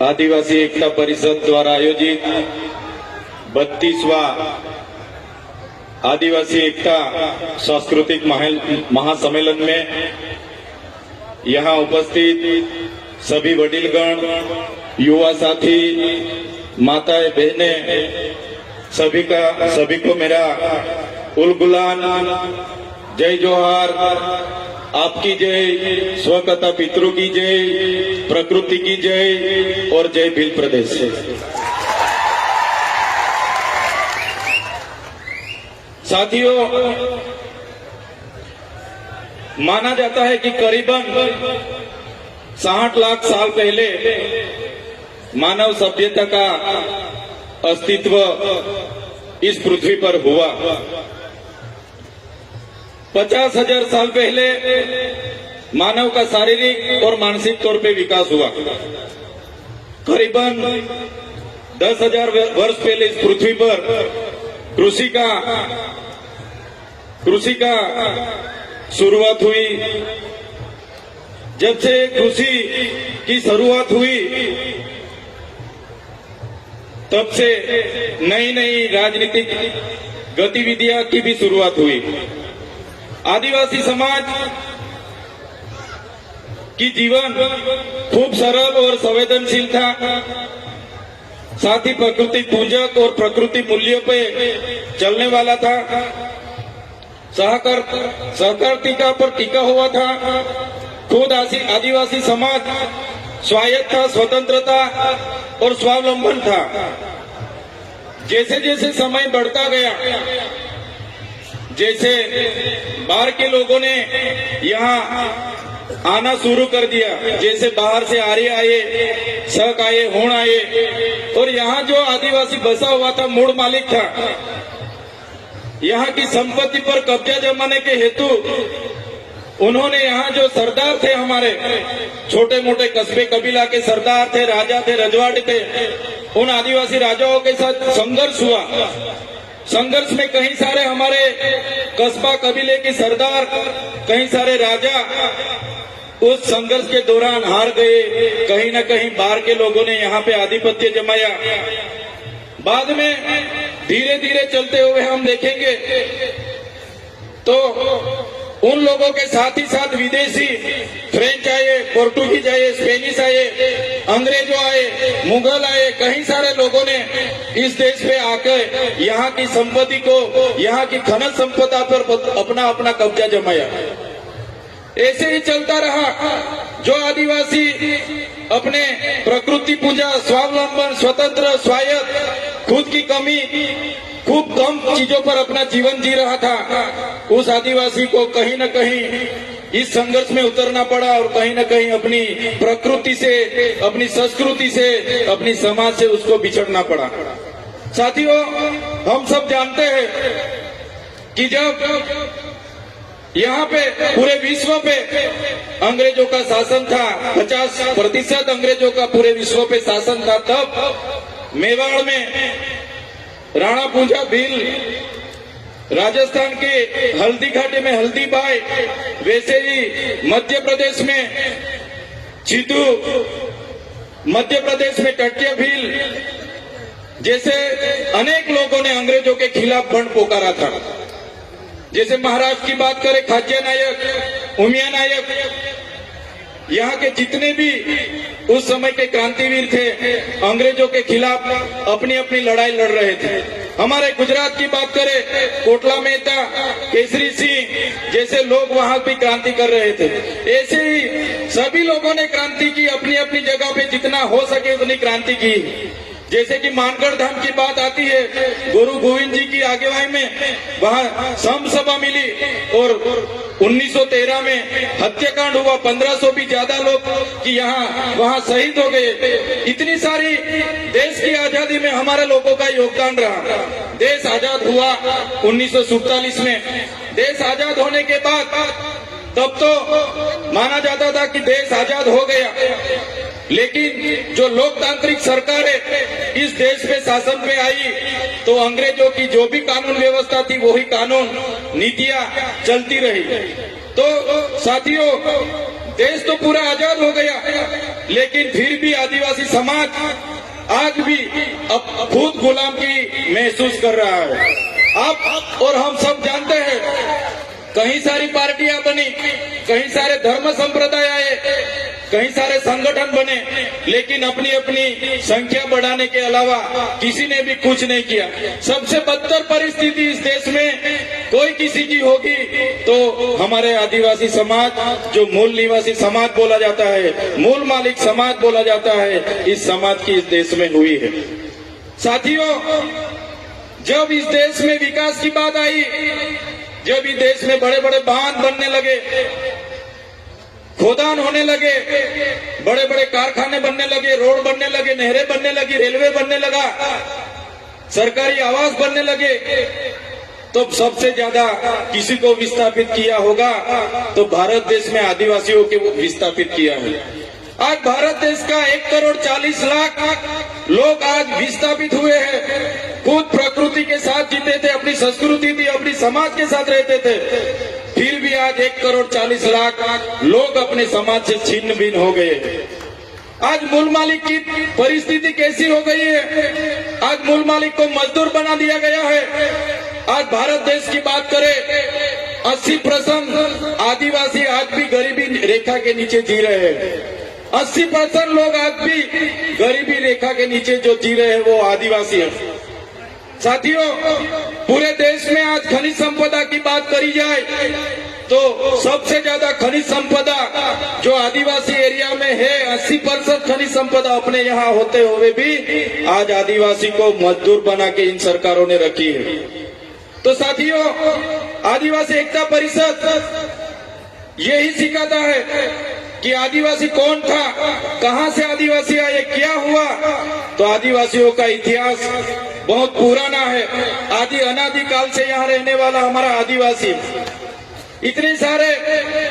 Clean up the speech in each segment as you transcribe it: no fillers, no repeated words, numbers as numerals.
आदिवासी एकता परिषद द्वारा आयोजित 32वां आदिवासी एकता सांस्कृतिक महासम्मेलन में यहाँ उपस्थित सभी वडीलगण, युवा साथी, माताएं, बहनें, सभी को मेरा उल गुलान, जय जोहार, आपकी जय, स्वकथा पितरों की जय, प्रकृति की जय और जय भील प्रदेश से। साथियों, माना जाता है कि करीबन 60 लाख साल पहले मानव सभ्यता का अस्तित्व इस पृथ्वी पर हुआ। 50,000 साल पहले मानव का शारीरिक और मानसिक तौर पे विकास हुआ। करीबन 10,000 वर्ष पहले इस पृथ्वी पर कृषि का शुरुआत हुई। जब से कृषि की शुरुआत हुई तब से नई नई राजनीतिक गतिविधियां की भी शुरुआत हुई। आदिवासी समाज की जीवन खूब सरल और संवेदनशील था। साथ ही प्रकृति पूजक और प्रकृति मूल्यों पे चलने वाला था। सहकारिता पर टिका हुआ था। खुद आदिवासी समाज स्वायत्त था, स्वतंत्रता और स्वावलंबन था। जैसे जैसे समय बढ़ता गया, जैसे बाहर के लोगों ने यहाँ आना शुरू कर दिया, जैसे बाहर से आर्य आए, शक आए, होण आए, और यहाँ जो आदिवासी बसा हुआ था, मूल मालिक था, यहाँ की संपत्ति पर कब्जा जमाने के हेतु उन्होंने यहाँ जो सरदार थे, हमारे छोटे मोटे कस्बे कबीला के सरदार थे, राजा थे, रजवाड़े थे, उन आदिवासी राजाओं के साथ संघर्ष हुआ। संघर्ष में कई सारे हमारे कस्बा कबीले के सरदार, कई सारे राजा उस संघर्ष के दौरान हार गए। कहीं न कहीं बाहर के लोगों ने यहाँ पे आधिपत्य जमाया। बाद में धीरे धीरे चलते हुए हम देखेंगे तो उन लोगों के साथ ही साथ विदेशी फ्रेंच आए, पोर्टुगीज आए, स्पेनिश आए, अंग्रेजों आए, मुगल आए, कई सारे लोगों ने इस देश पे आकर यहाँ की संपत्ति को, यहाँ की खनन संपदा पर अपना अपना कब्जा जमाया। ऐसे ही चलता रहा। जो आदिवासी अपने प्रकृति पूजा, स्वावलंबन, स्वतंत्र, स्वायत्त, खुद की कमी, खूब कम चीजों पर अपना जीवन जी रहा था, उस आदिवासी को कहीं न कहीं इस संघर्ष में उतरना पड़ा और कहीं न कहीं अपनी प्रकृति से, अपनी संस्कृति से, अपनी समाज से उसको बिछड़ना पड़ा। साथियों, हम सब जानते हैं कि जब यहाँ पे पूरे विश्व पे अंग्रेजों का शासन था, 50% अंग्रेजों का पूरे विश्व पे शासन था, तब मेवाड़ में राणा पूंजा भील, राजस्थान के हल्दी घाटी में हल्दी बाई, वैसे ही मध्य प्रदेश में चितू, मध्य प्रदेश में टट्टिया भील, जैसे अनेक लोगों ने अंग्रेजों के खिलाफ बंड पोकारा था। जैसे महाराष्ट्र की बात करें, खाज्य नायक, उमिया नायक, यहाँ के जितने भी उस समय के क्रांतिवीर थे, अंग्रेजों के खिलाफ अपनी अपनी लड़ाई लड़ रहे थे। हमारे गुजरात की बात करें, कोटला मेहता, केसरी सिंह जैसे लोग वहां भी क्रांति कर रहे थे। ऐसे ही सभी लोगों ने क्रांति की, अपनी अपनी जगह पे जितना हो सके उतनी क्रांति की। जैसे कि मानगढ़ धाम की बात आती है, गुरु गोविंद जी की आगुवाई में वहां सम सभा मिली और 1913 में हत्याकांड हुआ। 1500 भी ज्यादा लोग कि यहाँ वहां शहीद हो गए। इतनी सारी देश की आजादी में हमारे लोगों का योगदान रहा। देश आजाद हुआ 1947 में। देश आजाद होने के बाद तब तो माना जाता था कि देश आजाद हो गया, लेकिन जो लोकतांत्रिक सरकारें इस देश पे शासन पे आई तो अंग्रेजों की जो भी कानून व्यवस्था थी वही कानून नीतियां चलती रही। तो साथियों, देश तो पूरा आजाद हो गया, लेकिन फिर भी आदिवासी समाज आज भी अब खुद गुलाम की महसूस कर रहा है। आप और हम सब जानते हैं, कई सारी पार्टियां बनी, कई सारे धर्म संप्रदाय आए, कई सारे संगठन बने, लेकिन अपनी अपनी संख्या बढ़ाने के अलावा किसी ने भी कुछ नहीं किया। सबसे बदतर परिस्थिति इस देश में कोई किसी की होगी तो हमारे आदिवासी समाज, जो मूल निवासी समाज बोला जाता है, मूल मालिक समाज बोला जाता है, इस समाज की इस देश में हुई है। साथियों, जब इस देश में विकास की बात आई, जब इस देश में बड़े बड़े बांध बनने लगे, खोदान होने लगे, बड़े बड़े कारखाने बनने लगे, रोड बनने लगे, नहरें बनने लगी, रेलवे बनने लगा, सरकारी आवास बनने लगे, तो सबसे ज्यादा किसी को विस्थापित किया होगा तो भारत देश में आदिवासियों को विस्थापित किया है। आज भारत देश का 1,40,00,000 लोग आज विस्थापित हुए हैं। खुद प्रकृति के साथ जीते थे, अपनी संस्कृति थी, अपनी समाज के साथ रहते थे, फिर भी आज 1,40,00,000 लोग अपने समाज से छिन्न भिन्न हो गए। आज मूल मालिक की परिस्थिति कैसी हो गई है? आज मूल मालिक को मजदूर बना दिया गया है। आज भारत देश की बात करें, 80% आदिवासी आज भी गरीबी रेखा के नीचे जी रहे हैं। 80% लोग आज भी गरीबी रेखा के नीचे जो जी रहे हैं वो आदिवासी हैं। साथियों, पूरे देश में आज खनिज संपदा की बात करी जाए तो सबसे ज्यादा खनिज संपदा जो आदिवासी एरिया में है, 80% खनिज संपदा अपने यहाँ होते हुए भी आज आदिवासी को मजदूर बना के इन सरकारों ने रखी है। तो साथियों, आदिवासी एकता परिषद यही सिखाता है कि आदिवासी कौन था, कहां से आदिवासी आए, क्या हुआ। तो आदिवासियों का इतिहास बहुत पुराना है। आदि अनादि काल से यहाँ रहने वाला हमारा आदिवासी, इतने सारे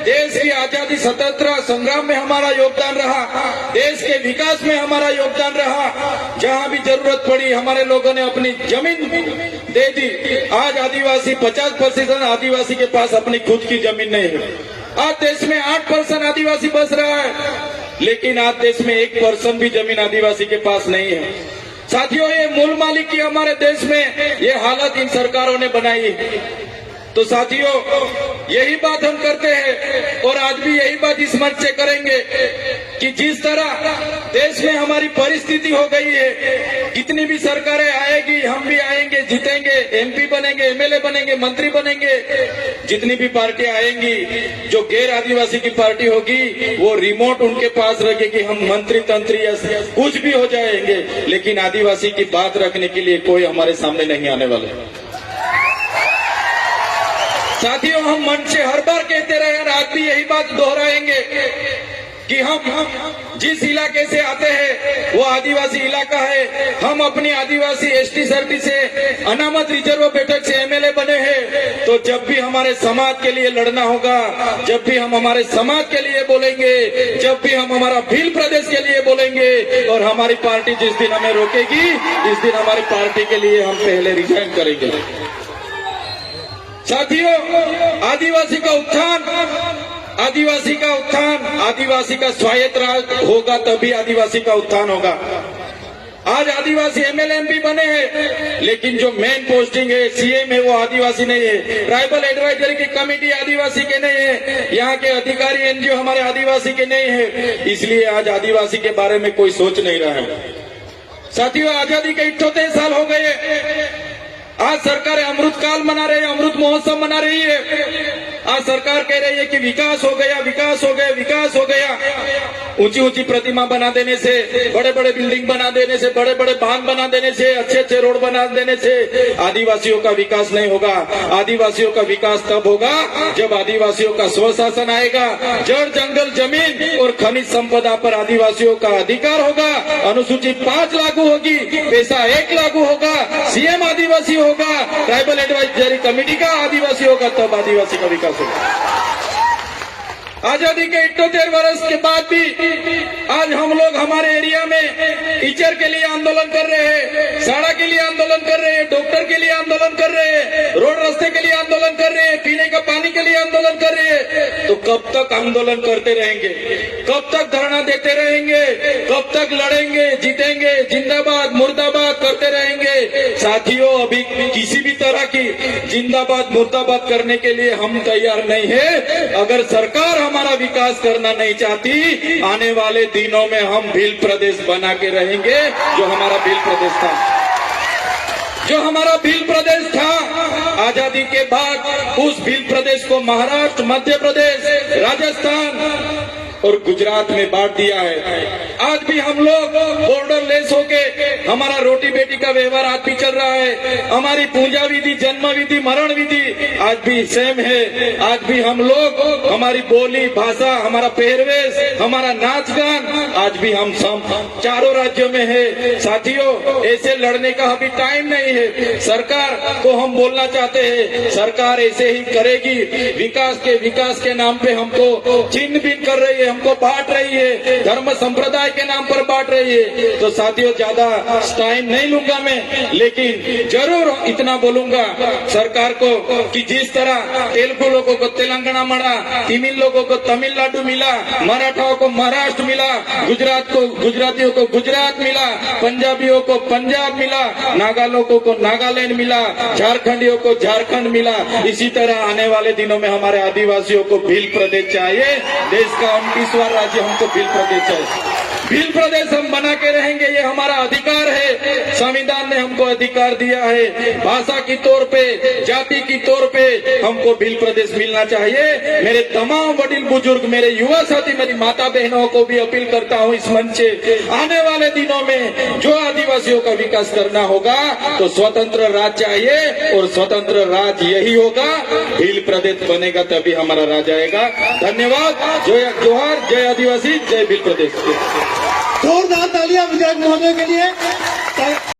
देश की आजादी स्वतंत्रता संग्राम में हमारा योगदान रहा, देश के विकास में हमारा योगदान रहा। जहां भी जरूरत पड़ी हमारे लोगों ने अपनी जमीन दे दी। आज आदिवासी 50% आदिवासी के पास अपनी खुद की जमीन नहीं है। आज देश में 8% आदिवासी बस रहा है, लेकिन आज देश में 1% भी जमीन आदिवासी के पास नहीं है। साथियों, ये मूल मालिक की हमारे देश में ये हालत इन सरकारों ने बनाई। तो साथियों, यही बात हम करते हैं और आज भी यही बात इस मंच से करेंगे कि जिस तरह देश में हमारी परिस्थिति हो गई है, कितनी भी सरकारें आएगी, हम भी आएंगे, जीतेंगे, एमपी बनेंगे, एमएलए बनेंगे, मंत्री बनेंगे, जितनी भी पार्टियां आएंगी, जो गैर आदिवासी की पार्टी होगी वो रिमोट उनके पास रखेगी, हम मंत्री तंत्री या कुछ भी हो जाएंगे, लेकिन आदिवासी की बात रखने के लिए कोई हमारे सामने नहीं आने वाले। साथियों, हम मंच से हर बार कहते रहे और आज भी यही बात दोहराएंगे कि हम जिस इलाके से आते हैं वो आदिवासी इलाका है। हम अपनी आदिवासी एसटी सर्टी से अनामत रिजर्व बैठक से एमएलए बने हैं। तो जब भी हमारे समाज के लिए लड़ना होगा, जब भी हम हमारे समाज के लिए बोलेंगे, जब भी हम हमारा भील प्रदेश के लिए बोलेंगे और हमारी पार्टी जिस दिन हमें रोकेगी, इस दिन हमारी पार्टी के लिए हम पहले रिजाइन करेंगे। साथियों, आदिवासी का उत्थान, आदिवासी का उत्थान, आदिवासी का स्वायत्त राज होगा तभी आदिवासी का उत्थान होगा। आज आदिवासी एमएलए एमपी बने हैं, लेकिन जो मेन पोस्टिंग है, सीएम है, वो आदिवासी नहीं है। ट्राइबल एडवाइजरी की कमेटी आदिवासी के नहीं है, यहाँ के अधिकारी एनजीओ हमारे आदिवासी के नहीं है, इसलिए आज आदिवासी के बारे में कोई सोच नहीं रहा है। साथियों, आजादी के 78 साल हो गए। आज सरकार अमृत काल मना रही है, अमृत महोत्सव मना रही है। आज सरकार कह रही है कि विकास हो गया, विकास हो गया, विकास हो गया। ऊंची ऊंची प्रतिमा बना देने से, बड़े बड़े बिल्डिंग बना देने से, बड़े बड़े बांध बना देने से, अच्छे अच्छे रोड बना देने से आदिवासियों का विकास नहीं होगा। आदिवासियों का विकास तब होगा जब आदिवासियों का स्वशासन आएगा, जड़ जंगल जमीन और खनिज संपदा पर आदिवासियों का अधिकार होगा, अनुसूची 5 लागू होगी, पैसा 1 लागू होगा, सीएम आदिवासी होगा, ट्राइबल एडवाइजरी कमेटी का आदिवासी होगा, तब आदिवासी का विकास होगा। आजादी के 78 वर्ष के बाद भी आज हम लोग हमारे एरिया में टीचर के लिए आंदोलन कर रहे हैं, सड़क के लिए आंदोलन कर रहे हैं, डॉक्टर के लिए आंदोलन कर रहे हैं, रोड रास्ते के लिए आंदोलन कर रहे हैं, पीने का पानी के लिए आंदोलन कर रहे हैं। तो कब तक आंदोलन करते रहेंगे, कब तक धरना देते रहेंगे, कब तक लड़ेंगे, जीतेंगे, जिंदाबाद मुर्दाबाद करते रहेंगे। साथियों, अभी किसी भी तरह की जिंदाबाद मुर्दाबाद करने के लिए हम तैयार नहीं है। अगर सरकार हमारा विकास करना नहीं चाहती, आने वाले दिनों में हम भील प्रदेश बना के रहेंगे। जो हमारा भील प्रदेश था, जो हमारा भील प्रदेश था, आजादी के बाद उस भील प्रदेश को महाराष्ट्र, मध्य प्रदेश, राजस्थान और गुजरात में बांट दिया है। आज भी हम लोग बॉर्डर लेस होके हमारा रोटी बेटी का व्यवहार आज भी चल रहा है। हमारी पूजा विधि, जन्म विधि, मरण विधि आज भी सेम है। आज भी हम लोग, हमारी बोली भाषा, हमारा पहरवेश, हमारा नाच गान आज भी हम सब चारों राज्यों में है। साथियों, ऐसे लड़ने का अभी टाइम नहीं है। सरकार को हम बोलना चाहते हैं, सरकार ऐसे ही करेगी। विकास के नाम पे हमको छीन बीन कर रही है, हमको बांट रही है, धर्म संप्रदाय के नाम पर बांट रही है। तो साथियों, ज्यादा टाइम नहीं लूंगा मैं, लेकिन जरूर इतना बोलूंगा सरकार को कि जिस तरह तेलुगु लोगों को तेलंगाना मिला, तमिल लोगों को तमिलनाडु मिला, मराठाओं को महाराष्ट्र मिला, गुजरातियों को गुजरात मिला, पंजाबियों को पंजाब मिला, नागा लोगों को नागालैंड मिला, झारखंडियों को झारखंड मिला, इसी तरह आने वाले दिनों में हमारे आदिवासियों को भील प्रदेश चाहिए। देश का 29वां राज्य हमको भील प्रदेश चाहिए। भील प्रदेश हम बना के रहेंगे, ये हमारा अधिकार है। संविधान ने हमको अधिकार दिया है। भाषा की तौर पे, जाति की तौर पे हमको भील प्रदेश मिलना चाहिए। मेरे तमाम वडील बुजुर्ग, मेरे युवा साथी, मेरी माता बहनों को भी अपील करता हूँ इस मंच से, आने वाले दिनों में जो आदिवासियों का विकास करना होगा तो स्वतंत्र राज्य चाहिए, और स्वतंत्र राज्य यही होगा, भील प्रदेश बनेगा तभी हमारा राज्य आएगा। धन्यवाद। जय जोहार, जय आदिवासी, जय भील प्रदेश। जोरदार तालियां विधायक महोदय के लिए।